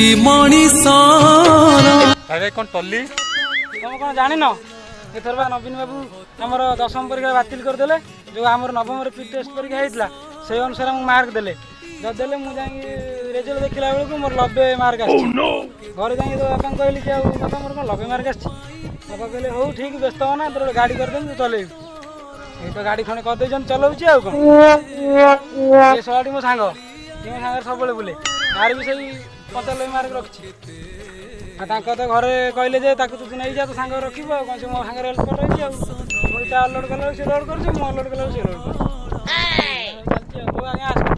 दुखी मणिषर अरे कौन टल्ली तुम कौन जान एथर बा नवीन बाबू आमर 10वीं परीक्षा बातिल करदे जो आम नवम टेस्ट परीक्षा होता से अनुसार मार्क देले जब देले मुझे रेजल्ट देखला बेलू मोर 90 मार्क आस घर जाए बापा कहली कि बापा मोर कौन 90 मार्क आस बापा कहले हो ठीक व्यस्त हो ना तोर गाड़ी करदेम तू चल ये तो गाड़ी खंडे करदे चलाऊँच आउ कौन ये सलाटी मो सांग सब बुले तार भी सही 95 मार्क रखी तो घरे कहले जे तू नहीं जा तो सांग रखी कौन से मो सांगे हेल्प कर रही मुझे लोड कला से लोड कर लोड कला से लोड कर